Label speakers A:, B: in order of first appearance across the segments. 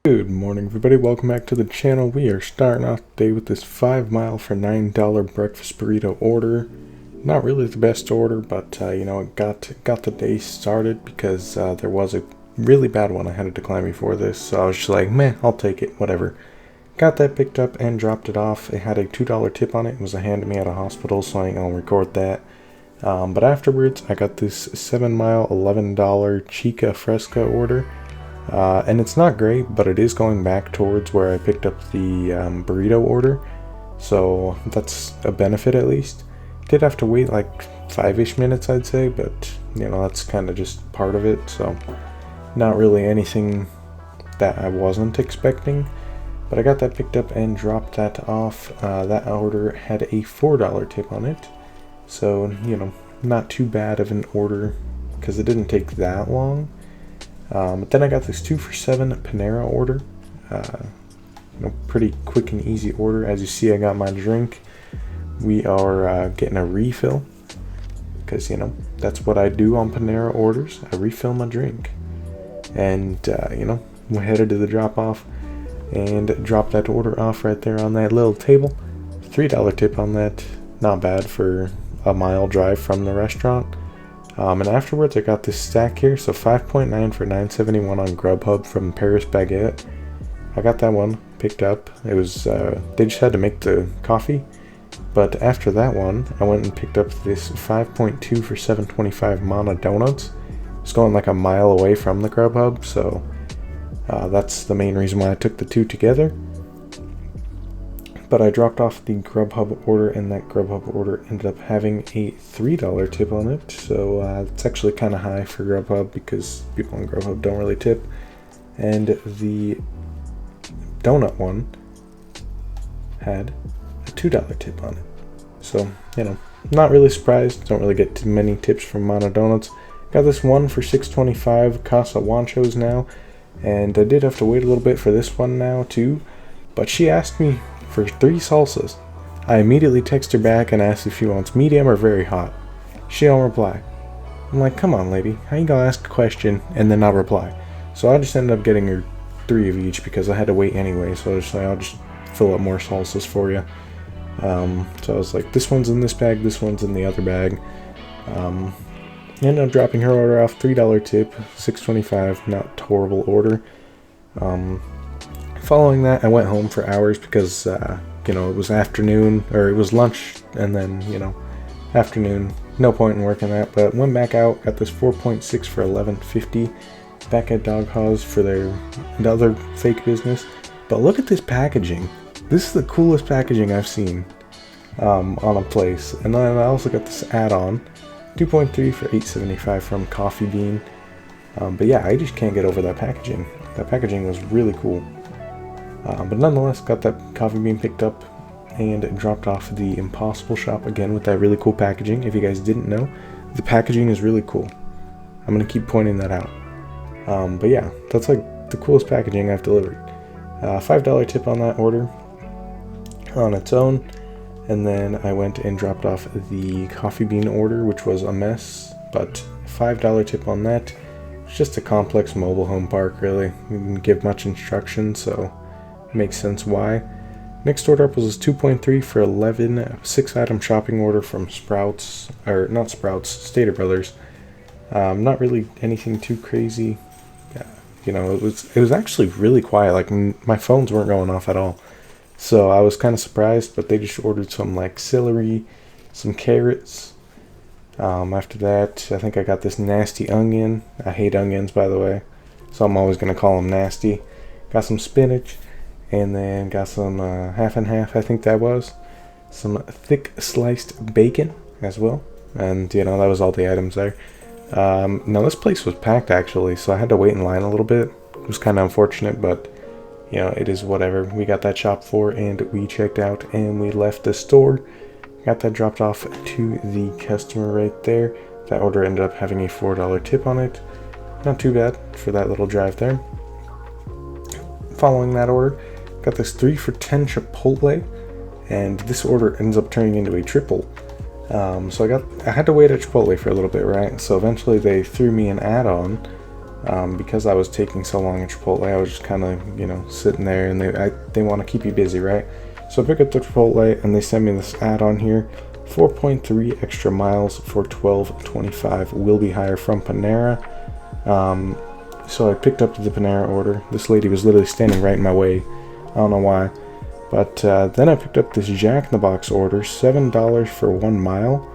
A: Good morning, everybody. Welcome back to the channel. We are starting off the day with this 5 mile for $9 breakfast burrito order. Not really the best order, but it got the day started because there was a really bad one I had to decline before this. So I was just like, meh, I'll take it, whatever. Got that picked up and dropped it off. It had a $2 tip on it. It was a hand to me at a hospital, so I ain't gonna record that. But afterwards, I got this 7 mile $11 Chica Fresca order. And it's not great, but it is going back towards where I picked up the burrito order, so that's a benefit at least. Did have to wait like 5-ish minutes, I'd say, but that's kind of just part of it, so not really anything that I wasn't expecting. But I got that picked up and dropped that off. That order had a $4 tip on it, so not too bad of an order because it didn't take that long. But then I got this 2 for $7 Panera order. Pretty quick and easy order. As you see, I got my drink. We are getting a refill because that's what I do on Panera orders. I refill my drink, and we headed to the drop off and dropped that order off right there on that little table. $3 tip on that. Not bad for a mile drive from the restaurant. And afterwards I got this stack here, so 5.9 for $9.71 on GrubHub from Paris Baguette. I got that one picked up. It was they just had to make the coffee, but after that one I went and picked up this 5.2 for $7.25 Mana Donuts. It's going like a mile away from the GrubHub, so that's the main reason why I took the two together. But I dropped off the GrubHub order, and that GrubHub order ended up having a $3 tip on it. So it's actually kind of high for GrubHub because people on GrubHub don't really tip. And the donut one had a $2 tip on it. So, not really surprised. Don't really get too many tips from Mana Donuts. Got this one for $6.25 Casa Wanchos now. And I did have to wait a little bit for this one now too. But she asked me for 3 salsas. I immediately text her back and asked if she wants medium or very hot. She don't reply. I'm like, come on lady, how you gonna ask a question and then not reply? So I just ended up getting her 3 of each because I had to wait anyway, so I was like, I'll just fill up more salsas for you. So I was like, this one's in this bag, this one's in the other bag. Ended up dropping her order off, $3 tip, $6.25, not horrible order. Following that, I went home for hours because, it was afternoon, or it was lunch, and then, afternoon. No point in working that, but went back out, got this 4.6 for $11.50 back at Dog Haws for their other fake business. But look at this packaging. This is the coolest packaging I've seen on a place. And then I also got this add-on, 2.3 for $8.75 from Coffee Bean. But yeah, I just can't get over that packaging. That packaging was really cool. But nonetheless, got that Coffee Bean picked up and dropped off the Impossible shop again with that really cool packaging. If you guys didn't know, the packaging is really cool. I'm going to keep pointing that out. But yeah, that's like the coolest packaging I've delivered. $5 tip on that order on its own. And then I went and dropped off the Coffee Bean order, which was a mess, but $5 tip on that. It's just a complex mobile home park, really. We didn't give much instruction, so makes sense why. Next order up was 2.3 for $11, 6-item shopping order from Sprouts, or not Sprouts, Stater Brothers. Not really anything too crazy. It was actually really quiet. Like my phones weren't going off at all, so I was kind of surprised. But they just ordered some like celery, some carrots. After that, I think I got this nasty onion. I hate onions, by the way, so I'm always gonna call them nasty. Got some spinach. And then got some half and half, I think that was. Some thick sliced bacon as well. And, that was all the items there. Now, this place was packed, actually, so I had to wait in line a little bit. It was kind of unfortunate, but, it is whatever. We got that shop for, and we checked out, and we left the store. Got that dropped off to the customer right there. That order ended up having a $4 tip on it. Not too bad for that little drive there. Following that order, got this 3 for $10 Chipotle, and this order ends up turning into a triple. So I had to wait at Chipotle for a little bit, right? So eventually they threw me an add-on Because I was taking so long at Chipotle, I was just kind of, you know, sitting there, and they want to keep you busy, right? So I pick up the Chipotle, and they send me this add-on here: 4.3 extra miles for $12.25 will be higher from Panera. So I picked up the Panera order. This lady was literally standing right in my way. I don't know why. But then I picked up this Jack in the Box order, $7 for 1 mile.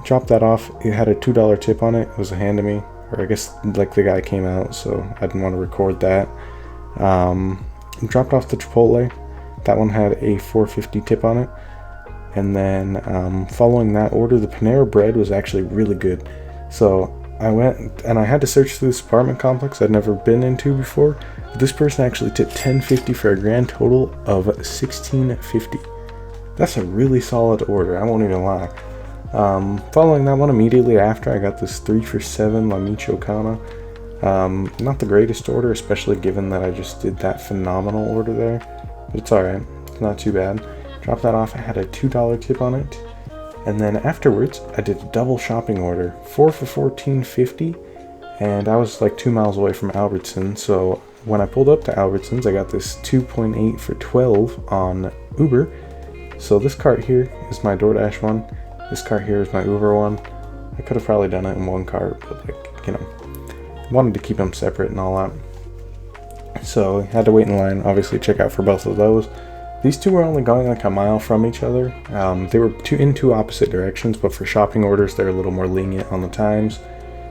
A: Dropped that off. It had a $2 tip on it. It was a hand to me, or I guess like the guy came out, so I didn't want to record that. Dropped off the Chipotle. That one had a $4.50 tip on it. And then following that order, the Panera bread was actually really good. So I went and I had to search through this apartment complex I'd never been into before. But this person actually tipped $10.50 for a grand total of $16.50. That's a really solid order, I won't even lie. Following that one, immediately after, I got this 3 for $7 La Michoacana. Not the greatest order, especially given that I just did that phenomenal order there. But it's alright, it's not too bad. Dropped that off, I had a $2 tip on it. And then afterwards, I did a double shopping order, 4 for $14.50. And I was like 2 miles away from Albertsons, so when I pulled up to Albertsons, I got this 2.8 for $12 on Uber. So this cart here is my DoorDash one. This cart here is my Uber one. I could have probably done it in one cart, but like, you know, wanted to keep them separate and all that. So I had to wait in line, obviously check out for both of those. These two were only going like a mile from each other. They were in two opposite directions, but for shopping orders, they're a little more lenient on the times.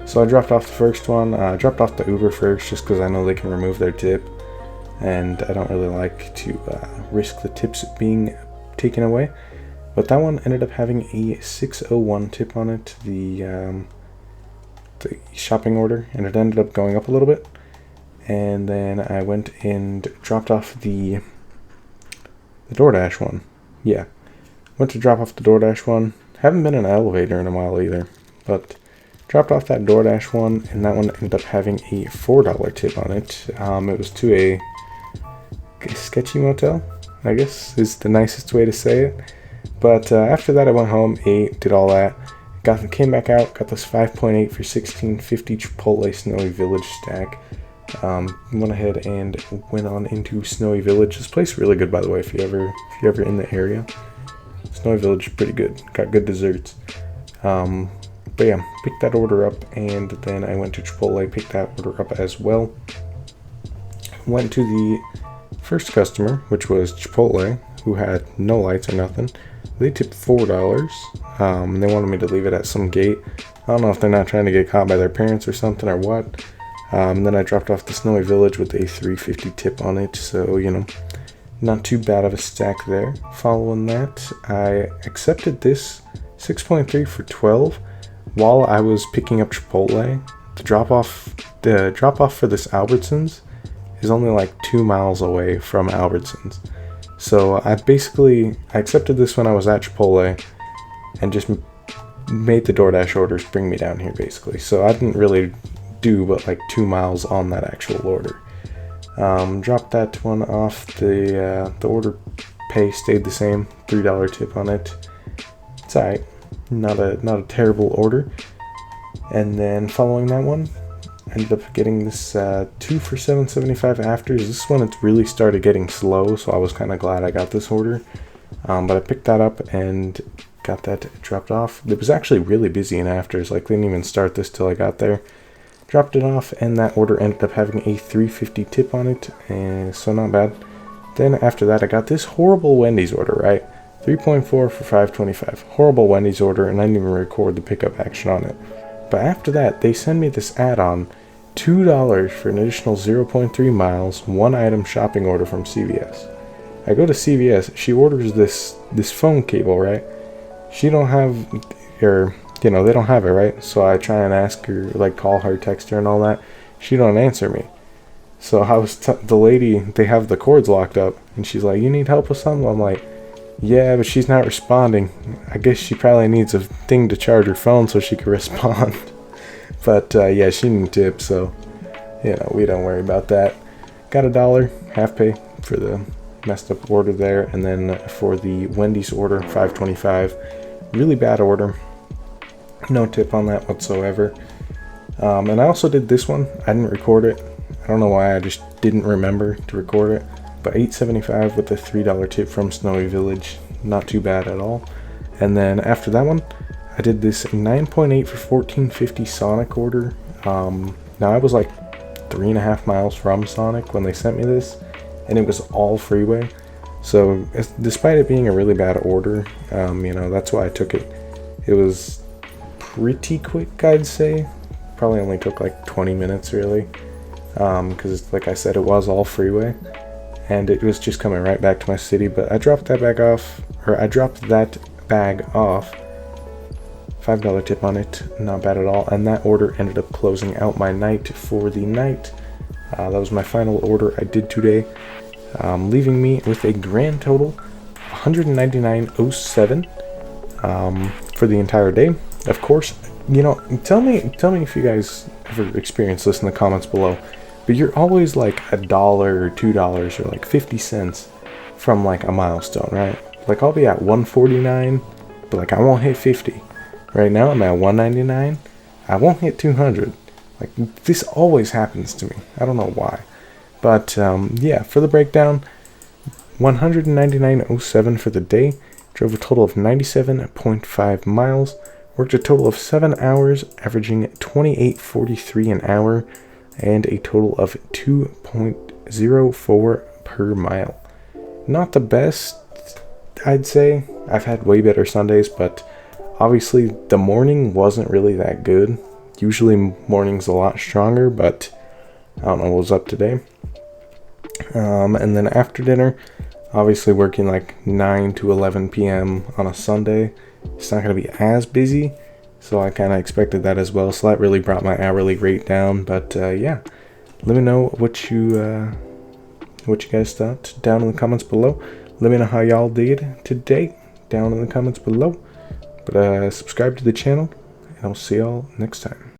A: So I dropped off the first one. I dropped off the Uber first just because I know they can remove their tip. And I don't really like to risk the tips being taken away. But that one ended up having a $6.01 tip on it, the shopping order, and it ended up going up a little bit. And then I went and dropped off the DoorDash one. Yeah, went to drop off the DoorDash one. Haven't been in an elevator in a while either, but dropped off that DoorDash one, and that one ended up having a $4 tip on it. It was to a sketchy motel, I guess is the nicest way to say it. But after that, I went home, ate, did all that. Came back out, got this 5.8 for $16.50 Chipotle Snowy Village stack. Went ahead and went on into Snowy Village. This place is really good, by the way, if you're ever in the area. Snowy Village is pretty good. Got good desserts. But yeah, picked that order up, and then I went to Chipotle, picked that order up as well. Went to the first customer, which was Chipotle, who had no lights or nothing. They tipped $4. They wanted me to leave it at some gate. I don't know if they're not trying to get caught by their parents or something or what. Then I dropped off the Snowy Village with a $3.50 tip on it, so, you know, not too bad of a stack there. Following that, I accepted this 6.3 for $12 while I was picking up Chipotle. The drop off for this Albertsons is only like 2 miles away from Albertsons. So I accepted this when I was at Chipotle and just made the DoorDash orders bring me down here basically. So I didn't really do but like 2 miles on that actual order. Dropped that one off. The order pay stayed the same, $3 tip on it. It's alright, not a terrible order. And then following that one, ended up getting this 2 for $7.75 afters. This one, it really started getting slow, so I was kind of glad I got this order. But I picked that up and got that dropped off. It was actually really busy in afters, like they didn't even start this till I got there. Dropped it off, and that order ended up having a $3.50 tip on it, and so not bad. Then after that, I got this horrible Wendy's order, right? 3.4 for $5.25. Horrible Wendy's order, and I didn't even record the pickup action on it. But after that, they send me this add-on, $2 for an additional 0.3 miles, 1 item shopping order from CVS. I go to CVS, she orders this phone cable, right? She don't have, or, you know, they don't have it, right? So I try and ask her, like call her, text her and all that. She don't answer me. So I was, the lady, they have the cords locked up, and she's like, you need help with something? I'm like, yeah, but she's not responding. I guess she probably needs a thing to charge her phone so she can respond. But yeah, she didn't tip, so, you know, we don't worry about that. Got $1, half pay for the messed up order there. And then for the Wendy's order, $5.25. Really bad order. No tip on that whatsoever. And I also did this one. I didn't record it. I don't know why, I just didn't remember to record it. But $8.75 with a $3 tip from Snowy Village. Not too bad at all. And then after that one, I did this 9.8 for $14.50 Sonic order. Now I was like 3.5 miles from Sonic when they sent me this, and it was all freeway. So despite it being a really bad order, you know, that's why I took it. It was pretty quick, I'd say. Probably only took like 20 minutes really, because like I said, it was all freeway, and it was just coming right back to my city. But I dropped that bag off, $5 tip on it, not bad at all. And that order ended up closing out my night for the night. That was my final order I did today, leaving me with a grand total of $199.07 for the entire day. Of course, you know, tell me if you guys ever experienced this in the comments below, but you're always like $1 or $2 or like 50 cents from like a milestone, right? Like I'll be at 149, but like I won't hit 50. Right now I'm at 199. I won't hit 200. Like this always happens to me. I don't know why. But yeah, for the breakdown, $199.07 for the day. Drove a total of 97.5 miles. Worked a total of 7 hours, averaging $28.43 an hour, and a total of 2.04 per mile. Not the best, I'd say. I've had way better Sundays, but obviously the morning wasn't really that good. Usually morning's a lot stronger, but I don't know what was up today. And then after dinner, obviously working like 9 to 11 p.m. on a Sunday. It's not going to be as busy, so I kind of expected that as well. So that really brought my hourly rate down. But yeah, let me know what you guys thought down in the comments below. Let me know how y'all did today down in the comments below. But subscribe to the channel, and I'll see y'all next time.